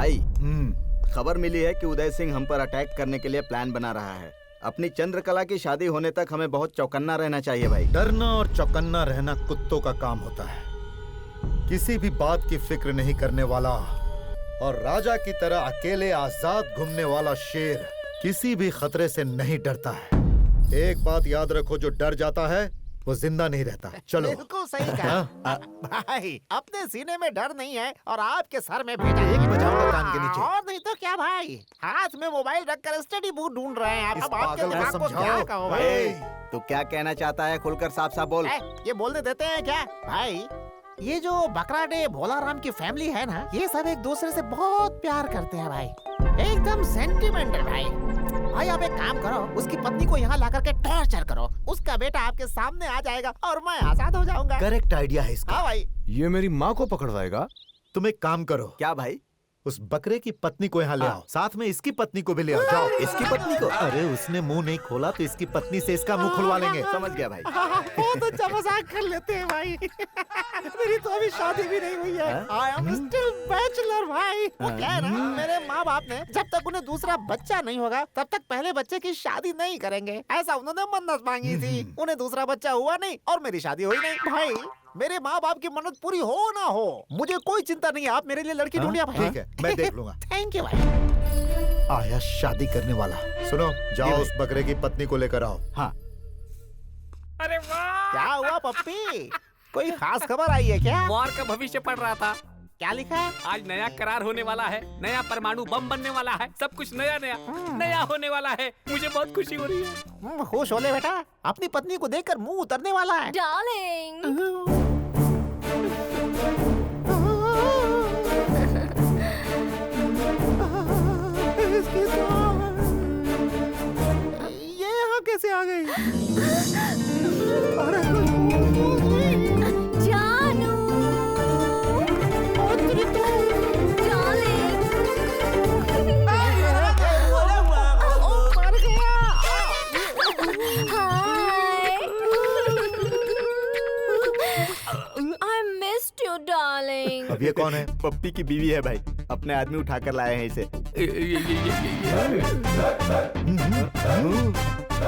भाई खबर मिली है कि उदय सिंह हम पर अटैक करने के लिए प्लान बना रहा है। अपनी चंद्रकला की शादी होने तक हमें बहुत चौकन्ना रहना चाहिए भाई। डरना और चौकन्ना रहना कुत्तों का काम होता है। किसी भी बात की फिक्र नहीं करने वाला और राजा की तरह अकेले आजाद घूमने वाला शेर किसी भी खतरे से नहीं डरता है। एक बात याद रखो, जो डर जाता है वो जिंदा नहीं रहता। चलो। बिल्कुल सही कहा भाई, अपने सीने में डर नहीं है और आपके सर में भेजा है। बजाऊंगा कान के नीचे। और नहीं तो क्या भाई, हाथ में मोबाइल रखकर स्टडी बुक ढूंढ रहे हैं। अब आपके दिमाग को क्या कहो भाई। तो क्या कहना चाहता है, खुलकर साफ साफ बोल। ये बोलने देते हैं क्या भाई? ये जो बकराडे भोलाराम की फैमिली है ना, ये सब एक दूसरे से बहुत प्यार करते हैं भाई, एकदम सेंटिमेंटल भाई। भाई आप एक काम करो, उसकी पत्नी को यहाँ ला करके टॉर्चर करो, उसका बेटा आपके सामने आ जाएगा और मैं आजाद हो जाऊंगा। करेक्ट आइडिया है इसका। हाँ भाई। ये मेरी माँ को पकड़वाएगा। तुम एक काम करो। क्या भाई? उस बकरे की पत्नी को यहाँ ले आओ, साथ में इसकी पत्नी को भी ले आओ। जाओ। इसकी पत्नी को? अरे उसने मुंह नहीं खोला तो इसकी पत्नी से इसका मुंह खुलवा लेंगे। समझ गया भाई। बहुत अच्छा मजाक कर लेते हैं भाई। मेरी तो अभी शादी भी नहीं हुई है। I am still bachelor भाई। वो क्या है ना, मेरे माँ बाप ने जब तक उन्हें दूसरा बच्चा नहीं होगा तब तक पहले बच्चे की शादी नहीं करेंगे, ऐसा उन्होंने मन्नत मांगी थी। उन्हें दूसरा बच्चा हुआ नहीं और मेरी शादी हुई नहीं। भाई मेरे माँ बाप की मन्नत पूरी हो ना हो, मुझे कोई चिंता नहीं है। आप मेरे लिए लड़की ढूंढिए भाई। ठीक है, मैं देख लूंगा। थैंक यू भाई। आया शादी करने वाला। सुनो, जाओ उस बकरे की पत्नी को लेकर आओ। हाँ। अरे वाह, क्या हुआ पप्पी? कोई खास खबर आई है क्या? वॉर का भविष्य पढ़ रहा था। क्या लिखा है? आज नया करार होने वाला है, नया परमाणु बम बनने वाला है, सब कुछ नया नया नया होने वाला है। मुझे बहुत खुशी हो रही है। खुश हो ले बेटा, अपनी पत्नी को देखकर मुंह उतरने वाला है। डार्लिंग, ये यहाँ कैसे आ गई? अरे जानू, डार्लिंग, मर गया। हाय, I missed you, darling. अब ये कौन है? पप्पी की बीवी है भाई, अपने आदमी उठा कर लाए हैं इसे।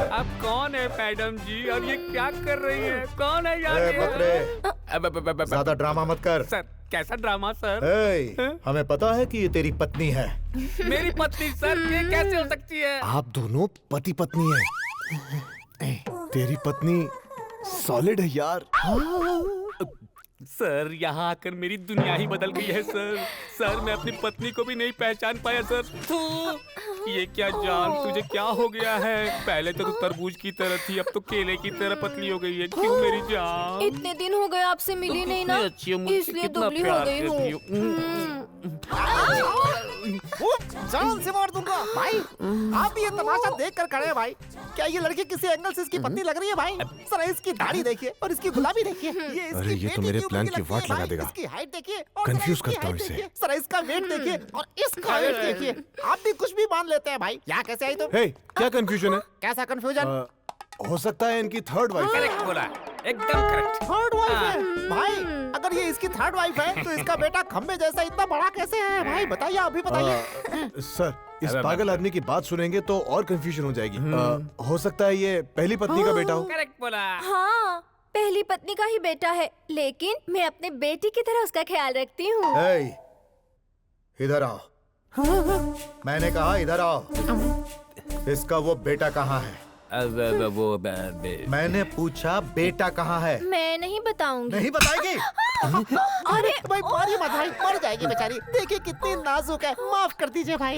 अब कौन है मैडम जी और ये क्या कर रही है? कौन है यार? बकरे, ज्यादा ड्रामा मत कर। सर, कैसा ड्रामा सर? हमें पता है कि ये तेरी पत्नी है। मेरी पत्नी सर, ये कैसे हो सकती है? आप दोनों पति पत्नी हैं। तेरी पत्नी सॉलिड है यार। सर, यहाँ आकर मेरी दुनिया ही बदल गई है सर। सर, मैं अपनी पत्नी को भी नहीं पहचान पाया सर। ये क्या जान, तुझे क्या हो गया है? पहले तो तू तरबूज की तरह थी, अब तो केले की तरह पतली हो गई है। क्यों मेरी जान? इतने दिन हो गए आपसे मिली नहीं ना, अच्छी है, मुझसे इसलिए कितना दुबली हो प्यार गई करती हूँ। जान से मार दूंगा भाई। आप ये तमाशा देख कर खड़े हैं भाई। क्या ये लड़की किसी एंगल से इसकी पत्नी लग रही है भाई? सर, इसकी दाढ़ी देखिए और इसकी गुलाबी देखिए। अरे ये तो मेरे प्लान की वाट लगा देगा। इसकी हाइट देखिए और कंफ्यूज करता हूँ इसे। सर, इसका वेट देखिए और इसका वेट देखिए। आप भी कुछ भी मान लेते हैं भाई। यहाँ कैसे आई तुम? हे, क्या कंफ्यूजन है? कैसा कंफ्यूजन? हो सकता है इनकी थर्ड वाइफ। करेक्ट बोला, एकदम करेक्ट। थर्ड वाइफ है भाई? अगर ये इसकी थर्ड वाइफ है तो इसका बेटा खम्बे जैसा इतना बड़ा कैसे है भाई? बताइए, अभी बताइए। सर, इस पागल आदमी की बात सुनेंगे तो और कंफ्यूजन हो जाएगी। हो सकता है ये पहली पत्नी का बेटा हो। करेक्ट बोला। हाँ, पहली पत्नी का ही बेटा है, लेकिन मैं अपने बेटी की तरह उसका ख्याल रखती हूँ। इधर आओ। मैंने कहा इधर आओ। इसका वो बेटा कहाँ है? मैंने पूछा बेटा कहाँ है? मैं नहीं बताऊंगी। नहीं बताएगी? अरे भाई मारिए मत भाई, मर जाएगी बेचारी। देखिए कितनी नाजुक है, माफ कर दीजिए भाई।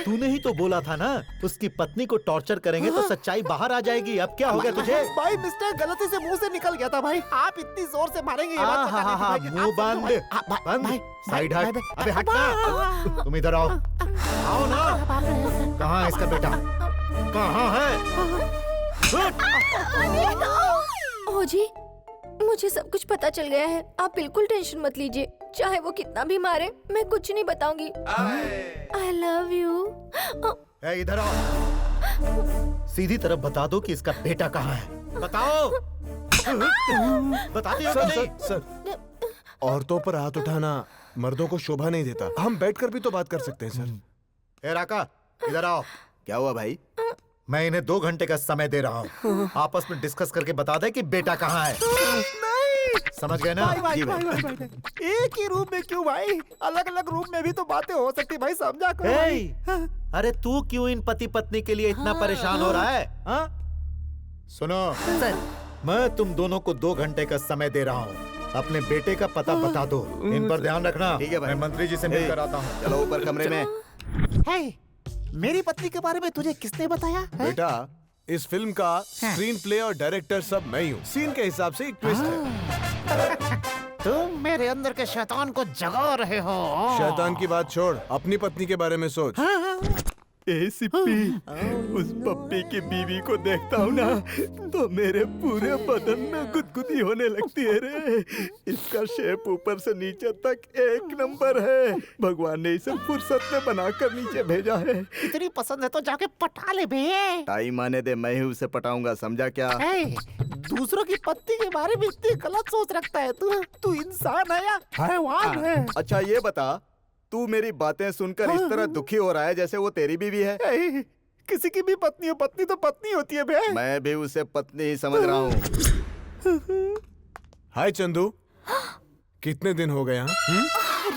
तूने ही तो बोला था ना, उसकी पत्नी को टॉर्चर करेंगे तो सच्चाई बाहर आ जाएगी। अब क्या हो गया तुझे? भाई मिस्टर, गलती से मुंह से निकल गया था भाई। आप इतनी जोर से मारेंगे ये बात पता नहीं थी भाई। मुंह बंद, बंद। साइड हट। अबे हटना। तुम इधर आओ। आओ ना। कहाँ है इसका बेटा? कहाँ है? ओ जी, मुझे सब कुछ पता चल गया है। आप बिल्कुल टेंशन मत लीजिए, चाहे वो कितना भी मारे, मैं कुछ नहीं बताऊंगी। I love you। इधर आओ। सीधी तरफ बता दो कि इसका बेटा कहाँ है। बताओ। बताती हो कि नहीं? सर, औरतों पर हाथ उठाना मर्दों को शोभा नहीं देता। हम बैठकर भी तो बात कर सकते हैं सर। ए राका, इधर आओ। क्या हुआ भाई? मैं इन्हें 2 घंटे का समय दे रहा हूँ। आपस में डिस्कस करके बता दे कि बेटा कहाँ है। समझ गए ना? भाई, एक ही रूम में क्यों भाई? अलग अलग रूम में भी तो बातें हो सकती भाई, समझा करो भाई। अरे तू क्यों इन पति पत्नी के लिए इतना परेशान हो रहा है? हाँ? सुनो सर, मैं तुम दोनों को 2 घंटे का समय दे रहा हूँ। अपने बेटे का पता बता दो। इन पर ध्यान रखना। ठीक है भाई। मैं मंत्री जी से मिलकर आता हूँ। चलो ऊपर कमरे में। है मेरी पत्नी के बारे में तुझे किसने बताया? बेटा, इस फिल्म का स्क्रीन प्ले और डायरेक्टर सब मैं ही हूँ। सीन के हिसाब से एक ट्विस्ट है। तुम मेरे अंदर के शैतान को जगा रहे हो। शैतान की बात छोड़, अपनी पत्नी के बारे में सोच। ए सिप्पी, उस पप्पी की बीवी को देखता हूँ ना तो मेरे पूरे बदन में गुदगुदी होने लगती है रे। इसका शेप ऊपर से नीचे तक एक नंबर है। भगवान ने इसे फुर्सत में बनाकर नीचे भेजा है। इतनी पसंद है तो जाके पटा ले बे। टाइम आने दे, मैं ही उसे पटाऊंगा, समझा क्या? दूसरों की पत्नी के बारे में इतनी गलत सोच रखता है तू। तू इंसान है या हैवान है? अच्छा ये बता, तू मेरी बातें सुनकर इस तरह दुखी हो रहा है जैसे वो तेरी बीवी है। किसी की भी पत्नी हो, पत्नी तो पत्नी होती है बे। मैं भी उसे पत्नी ही समझ रहा हूँ। हाय चंदू, कितने दिन हो गए यहाँ?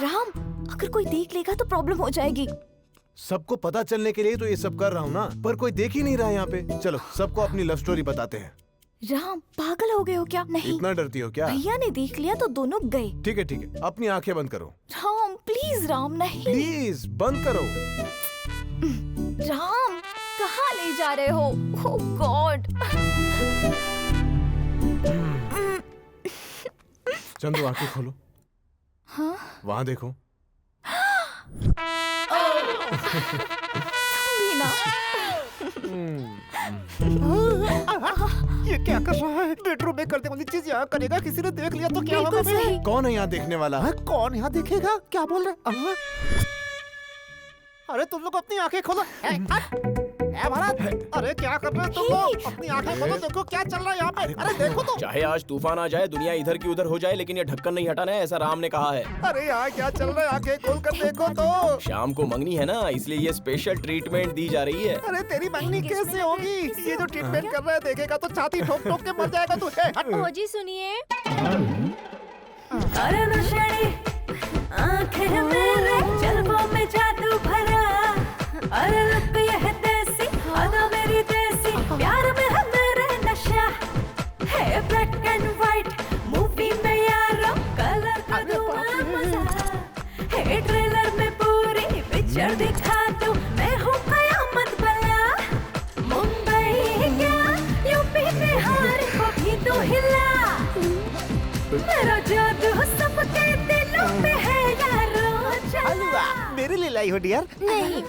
राम, अगर कोई देख लेगा तो प्रॉब्लम हो जाएगी। सबको पता चलने के लिए तो ये सब कर रहा हूँ ना, पर कोई देख ही नहीं रहा यहाँ पे। चलो सबको अपनी लव स्टोरी बताते हैं। राम, पागल हो गए हो क्या? नहीं, इतना डरती हो क्या? भैया ने देख लिया तो दोनों गए। ठीक है, अपनी आंखें बंद करो। राम प्लीज, राम नहीं। प्लीज बंद करो। राम, कहाँ ले जा रहे हो? ओह गॉड। चंदू आंखें खोलो। हाँ? वहाँ देखो। मीना, ये क्या कर रहा है? बेडरूम में करने वाली चीज यहाँ करेगा, किसी ने देख लिया तो क्या होगा? बिल्कुल सही। कौन है यहाँ देखने वाला? कौन यहाँ देखेगा? क्या बोल रहे? अरे तुम लोग अपनी आंखें खोलो। भारत, अरे क्या कर रहे हो तुम लोग? अपनी आंखें खोलो, देखो क्या चल रहा है यहाँ पे। अरे देखो तो। चाहे आज तूफान आ जाए, दुनिया इधर की उधर हो जाए, लेकिन ये ढक्कन नहीं हटाना है, ऐसा राम ने कहा है। अरे यहाँ क्या चल रहा है? आंखें खोल कर देखो तो। शाम को मंगनी है ना, इसलिए ये स्पेशल ट्रीटमेंट दी जा रही है। अरे तेरी मंगनी कैसे होगी? ये जो ट्रीटमेंट कर रहा है देखेगा तो छाती ठोक ठोक के मर जाएगा तू। हट। ओ जी सुनिए। अरे नशेड़ी आंखें मेरे जलवों में जादू भरा। अरे लुक ये है देसी, अदा मेरी देसी, प्यार में है मेरे नशा। है ब्लैक एंड व्हाइट मूवी में यारो, कलर का धुआं मजा। है ट्रेलर में पूरी पिक्चर दिखा दूं, मैं हूँ कयामत बला। मुंबई क्या यूपी बिहार को भी तो हिला। मेरा जादू सबके दिलों पे है यारो। हलवा मेरे लिए लाई हो डियर? नहीं,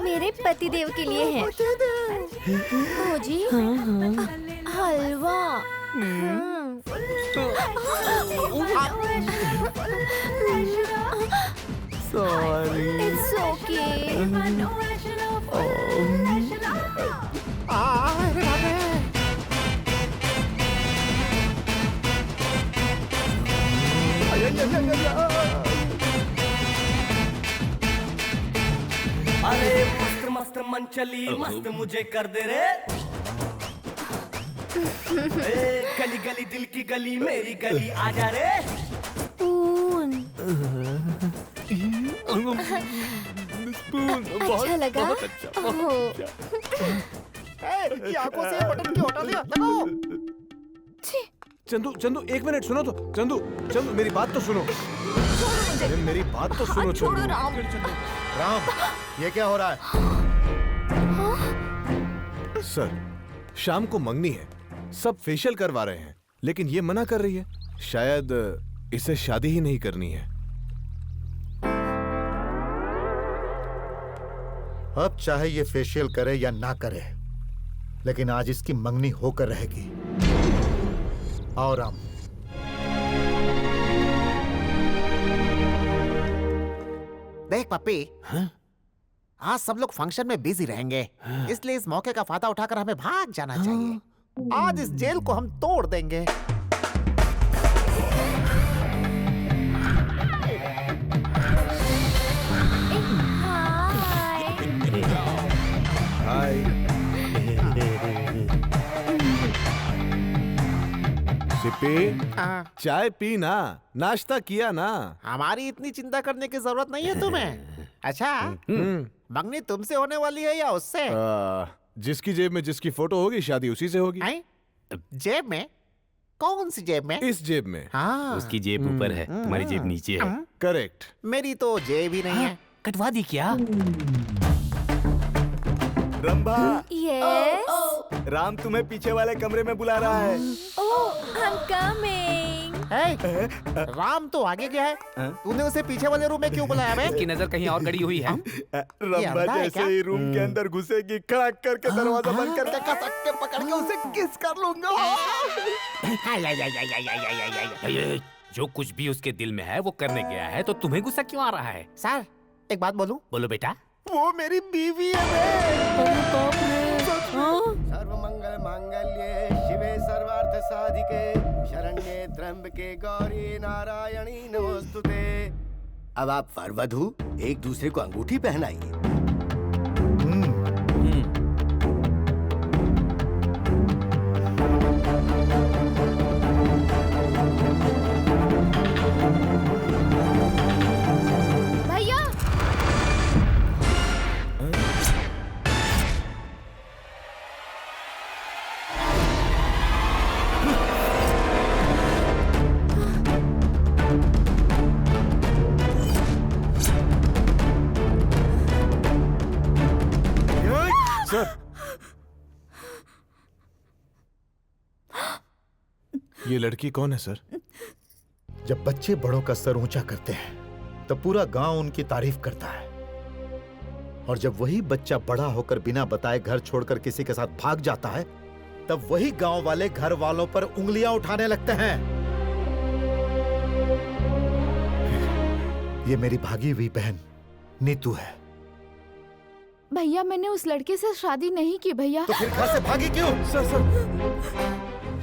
मेरे पतिदेव के लिए है। ओ जी, हलवा। सॉरी। It's okay. अरे मस्त मस्त मन चली, मस्त मुझे कर दे रे। गली गली दिल की गली, मेरी गली आजा रे। अच्छा लगा? ओह, ये आंखों से बटन क्यों हटा दिया? लगाओ। छी, चंदू एक मिनट सुनो तो। चंदू मेरी बात तो सुनो। अरे मेरी बात तो सुनो छोड़ो चंदू। राम। राम, ये क्या हो रहा है? सर, शाम को मंगनी है, सब फेशियल करवा रहे हैं, लेकिन ये मना कर रही है। शायद इसे शादी ही नहीं करनी है। अब चाहे ये फेशियल करे या ना करे, लेकिन आज इसकी मंगनी होकर रहेगी। आओ राम। देख पप्पी, आज सब लोग फंक्शन में बिजी रहेंगे, इसलिए इस मौके का फायदा उठाकर हमें भाग जाना चाहिए। आज इस जेल को हम तोड़ देंगे। सिप्पी, हाँ, चाय पी ना, नाश्ता किया ना। हमारी इतनी चिंता करने की जरूरत नहीं है तुम्हें। अच्छा, मंगनी तुमसे होने वाली है या उससे? जिसकी जेब में जिसकी फोटो होगी शादी उसी से होगी। हैं? जेब में? कौन सी जेब में? इस जेब में। हाँ, उसकी जेब ऊपर है, तुम्हारी जेब नीचे है। करेक्ट। मेरी तो जेब ही नहीं है। कटवा दी क्या? रंभा, यस। राम तुम्हें पीछे वाले कमरे में बुला रहा है। ओह, आई एम कमिंग। हे, राम तो आगे गया है, तूने उसे पीछे वाले रूम में क्यों बुलाया बे? उसकी नजर कहीं और गड़ी हुई है। रंभा अंधा है जैसे क्या? ही रूम के अंदर घुसेगी, खड़क करके दरवाजा बंद करके कसक के पकड़ के उसे किस कर लूंगा। जो कुछ भी उसके दिल में है वो करने गया है, तो तुम्हें गुस्सा क्यों आ रहा है? सर, एक बात बोलूं? बोलो बेटा। वो मेरी बीवी है बे। सर्वमंगल मांगल्ये शिवे सर्वार्थ साधिके शरण्ये त्र्यंबके गौरी नारायणी नमोस्तुते। अब आप वर वधू एक दूसरे को अंगूठी पहनाइए। भैया, सर, ये लड़की कौन है सर? जब बच्चे बड़ों का सर ऊंचा करते हैं तब पूरा गांव उनकी तारीफ करता है, और जब वही बच्चा बड़ा होकर बिना बताए घर छोड़कर किसी के साथ भाग जाता है तब वही गांव वाले घर वालों पर उंगलियां उठाने लगते हैं। ये मेरी भागी हुई बहन नीतू है। भैया मैंने उस लड़के से शादी नहीं की भैया। तो फिर घर से भागी क्यों? सर,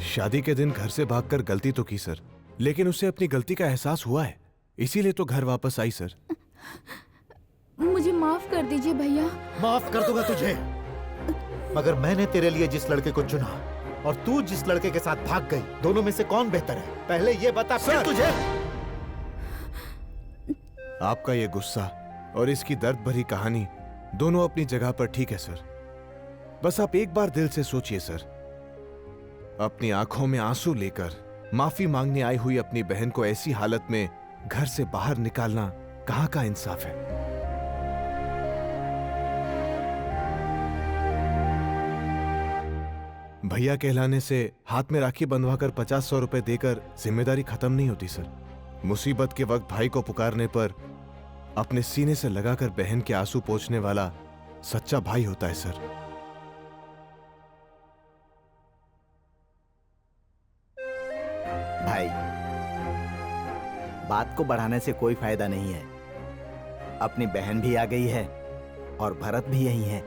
शादी के दिन घर से भागकर गलती तो की सर, लेकिन उसे अपनी गलती का एहसास हुआ है, इसीलिए तो घर वापस आई सर। मुझे माफ कर दीजिए भैया। माफ कर दूंगा तुझे, मगर मैंने तेरे लिए जिस लड़के को चुना और तू जिस लड़के के साथ भाग गई, दोनों में से कौन बेहतर है? पहले ये बता फिर तुझे। आपका ये गुस्सा और इसकी दर्द भरी कहानी दोनों अपनी जगह पर ठीक है सर। बस आप एक बार दिल से सोचिए सर, अपनी आंखों में आंसू लेकर माफी मांगने आई हुई अपनी बहन को ऐसी हालत में घर से बाहर निकालना कहां का इंसाफ है? भैया कहलाने से हाथ में राखी बंधवाकर 50-100 रुपए देकर जिम्मेदारी खत्म नहीं होती सर। मुसीबत के वक्त भाई को पुकारने पर अपने सीने से लगाकर बहन के आंसू पोंछने वाला सच्चा भाई होता है सर। भाई, बात को बढ़ाने से कोई फायदा नहीं है। अपनी बहन भी आ गई है और भरत भी यही है।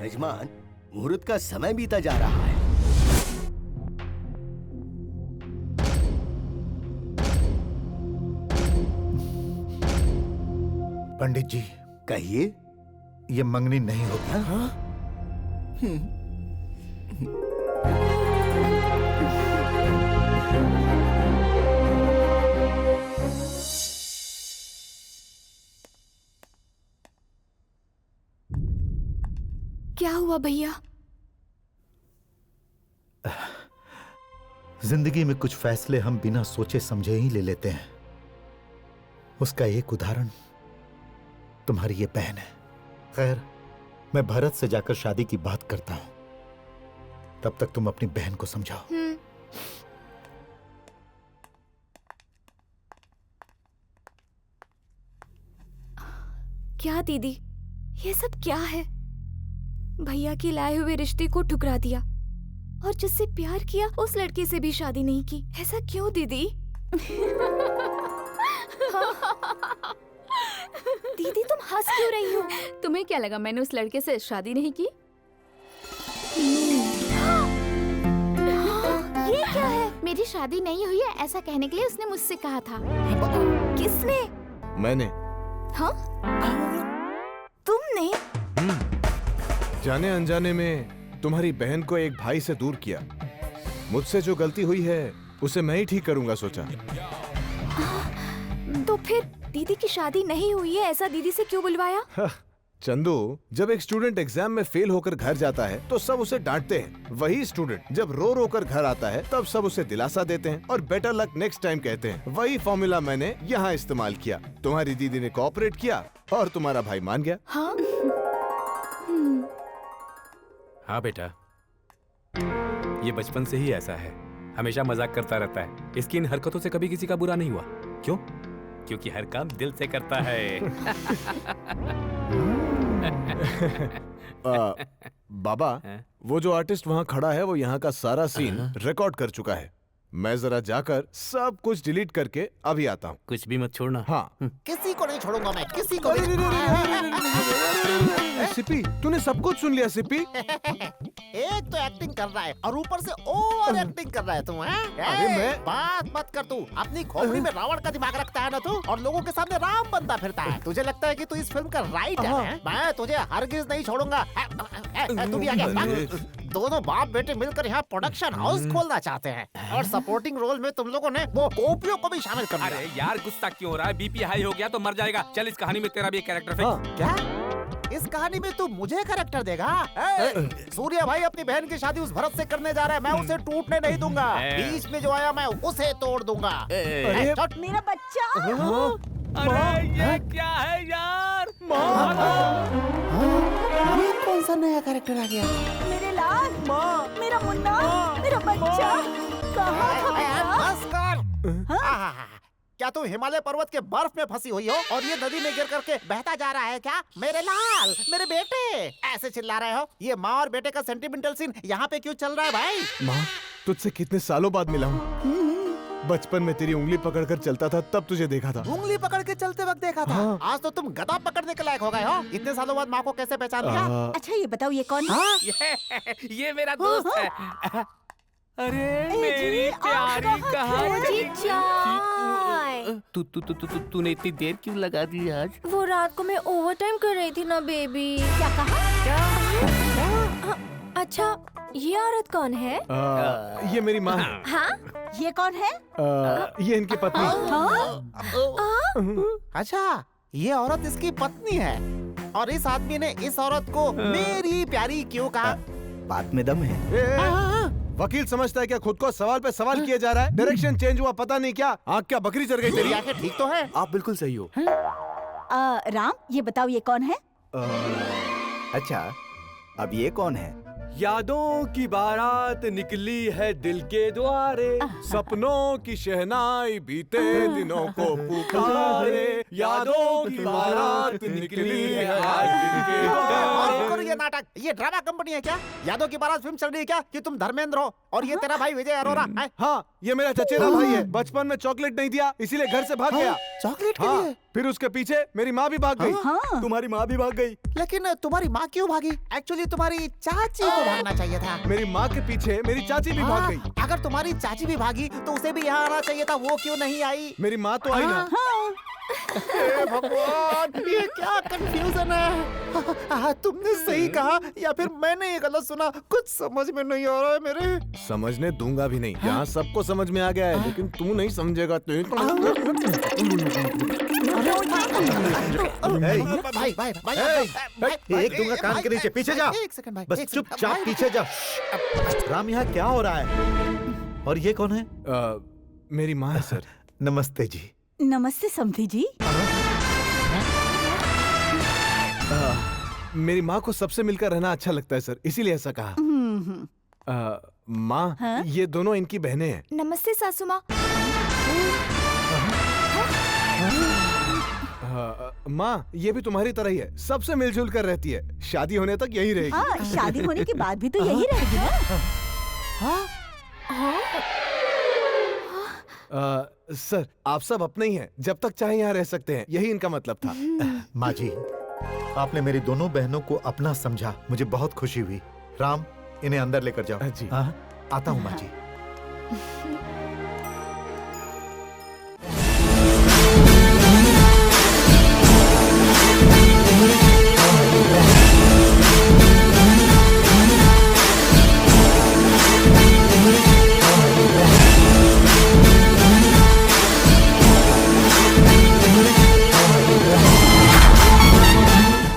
यजमान, मुहूर्त का समय बीता जा रहा है। पंडित जी, कहिए। ये मंगनी नहीं होगी। क्या हुआ भैया? जिंदगी में कुछ फैसले हम बिना सोचे समझे ही ले लेते हैं। उसका एक उदाहरण तुम्हारी ये बहन है। खैर, मैं भरत से जाकर शादी की बात करता हूं, तब तक तुम अपनी बहन को समझाओ। क्या दीदी, ये सब क्या है? भैया के लाए हुए रिश्ते को ठुकरा दिया और जिससे प्यार किया उस लड़के से भी शादी नहीं की। ऐसा क्यों दीदी? दीदी तुम हंस क्यों रही हो? तुम्हें क्या लगा मैंने उस लड़के से शादी नहीं की? ये क्या है? मेरी शादी नहीं हुई है ऐसा कहने के लिए उसने मुझसे कहा था। किसने? मैंने। हाँ? तुमने? जाने अनजाने में तुम्हारी बहन को एक भाई से दूर किया मुझसे जो गलती हुई है उसे मैं ही ठीक करूंगा सोचा। तो फिर दीदी की शादी नहीं हुई है ऐसा दीदी से क्यों बुलवाया? चंदू, जब एक स्टूडेंट एग्जाम में फेल होकर घर जाता है तो सब उसे डांटते हैं। वही स्टूडेंट जब रो रो कर घर आता है तब सब उसे दिलासा देते हैं और बेटर लक नेक्स्ट टाइम कहते हैं। वही फॉर्मूला मैंने यहाँ इस्तेमाल किया। तुम्हारी दीदी ने कोऑपरेट किया और तुम्हारा भाई मान गया। हाँ? हाँ बेटा, ये बचपन से ही ऐसा है, हमेशा मजाक करता रहता है। इसकी इन हरकतों से कभी किसी का बुरा नहीं हुआ। क्यों? क्योंकि हर काम दिल से करता है। बाबा, वो जो आर्टिस्ट वहाँ खड़ा है वो यहाँ का सारा सीन रिकॉर्ड कर चुका है। मैं जरा जाकर सब कुछ डिलीट करके अभी आता हूँ। कुछ भी मत छोड़ना। हाँ। किसी को नहीं छोड़ूंगा मैं, किसी को नहीं। सिपी, तूने सब कुछ सुन लिया सिपी? एक तो एक्टिंग कर रहा है और ऊपर से ओवर एक्टिंग कर रहा है तू, हैं? अरे मैं बात मत कर तू। अपनी खोपड़ी में रावण का दिमाग रखता है ना तू, और लोगों के सामने राम बनता फिरता है। तुझे लगता है कि तू इस फिल्म का राइटर है? मैं तुझे हरगिज नहीं छोड़ूंगा। तू भी आ गया। दोनों बाप बेटे मिलकर यहाँ प्रोडक्शन हाउस खोलना चाहते हैं और सपोर्टिंग रोल में तुम लोगों ने वो गोपियों को भी शामिल कर दिया। अरे यार, गुस्सा क्यों हो रहा है? बीपी हाई हो गया तो मर जाएगा। चल, इस कहानी में तेरा भी एक कैरेक्टर फिक्स। क्या इस कहानी में तू मुझे कैरेक्टर देगा? सूर्या भाई अपनी बहन की शादी उस भरत से करने जा रहा है, मैं उसे टूटने नहीं दूंगा। बीच में जो आया मैं उसे तोड़ दूंगा। मेरा बच्चा। अरे ये क्या है यार? ये कौन सा नया कैरेक्टर आ गया? मेरे लाल, मेरा मुन्ना, मेरा बच्चा कहाँ था बेटा? बस कर। क्या तुम हिमालय पर्वत के बर्फ में फंसी हुई हो और ये नदी में गिर करके बहता जा रहा है क्या? मेरे लाल, मेरे बेटे, ऐसे चिल्ला रहे हो? ये माँ और बेटे का सेंटिमेंटल सीन यहाँ पे क्यों चल रहा है भाई? माँ, तुझसे कितने सालों बाद मिला हूँ। बचपन में तेरी उंगली पकड़कर चलता था तब तुझे देखा था। उंगली पकड़ के चलते वक्त देखा था। हाँ। आज तो तुम गदा पकड़ने के लायक हो गए हो। इतने सालों बाद माँ को कैसे पहचान लिया? अच्छा ये बताओ ये कौन है? ये मेरा दोस्त है। अरे मेरी प्यारी कहानी। तूने इतनी देर क्यों लगा दी आज? वो रात को मैं ओवर टाइम कर रही थी ना बेबी। क्या कहा? अच्छा, ये औरत कौन है? ये मेरी माँ है। हाँ? ये कौन है? ये इनकी पत्नी। अच्छा, ये औरत इसकी पत्नी है और इस आदमी ने इस औरत को मेरी प्यारी क्यों कहा? बात में दम है। वकील समझता है क्या खुद को? सवाल पे सवाल किए जा रहा है। डायरेक्शन चेंज हुआ पता नहीं क्या। आँख क्या बकरी चढ़ गई तेरी? आंखें ठीक तो है? आप बिल्कुल सही हो। राम ये बताओ ये कौन है? अच्छा, अब ये कौन है? यादों की बारात निकली है दिल के द्वारे, सपनों की शहनाई बीते दिनों को पुकारे। यादों की बारात निकली है आज दिल के और द्वारे। ये नाटक, ये ड्रामा कंपनी है क्या? यादों की बारात फिल्म चल रही है क्या कि तुम धर्मेंद्र हो और ये तेरा भाई विजय अरोरा है? हाँ, ये मेरा चचेरा भाई है। बचपन में चॉकलेट नहीं दिया इसीलिए घर से भाग गया। चॉकलेट के हाँ, लिए? फिर उसके पीछे मेरी माँ भी भाग गई। हाँ। तुम्हारी माँ भी भाग गई। लेकिन तुम्हारी माँ क्यों भागी? एक्चुअली तुम्हारी चाची को भागना चाहिए था। मेरी माँ के पीछे मेरी चाची भी भाग गई। अगर तुम्हारी चाची भी भागी तो उसे भी यहाँ आना चाहिए था, वो क्यों नहीं आई? मेरी माँ तो आई ना। हे भगवान, ये क्या कंफ्यूजन है? तुमने सही कहा या फिर मैंने ये गलत सुना? कुछ समझ में नहीं आ रहा है मेरे। समझने दूंगा भी नहीं। यहाँ सबको समझ में आ गया है लेकिन तू नहीं समझेगा। भाई भाई भाई एक दूंगा कान के नीचे। पीछे जा। एक सेकंड भाई, बस एक सेकंड, चुपचाप भाई। पीछे जा। राम, यहाँ क्या हो रहा है? और ये कौन है? मेरी माँ है सर। नमस्ते जी। नमस्ते समधी जी। मेरी माँ को सबसे मिलकर रहना अच्छा लगता है सर, इसीलिए ऐसा कहा। माँ, हाँ? ये दोनों इनकी बहनें हैं। नमस्ते सासू माँ। माँ, ये भी तुम्हारी तरह ही है, सबसे मिलजुल कर रहती है। शादी होने तक यही रहेगी। हाँ, शादी होने के बाद भी तो यही रहेगी ना। सर, आप सब अपने ही हैं, जब तक चाहे यहाँ रह सकते हैं, यही इनका मतलब था। माँ जी, आपने मेरी दोनों बहनों को अपना समझा, मुझे बहुत खुशी हुई। राम, इन्हें अंदर लेकर जाओ। जी। हाँ, आता हूँ माँ जी।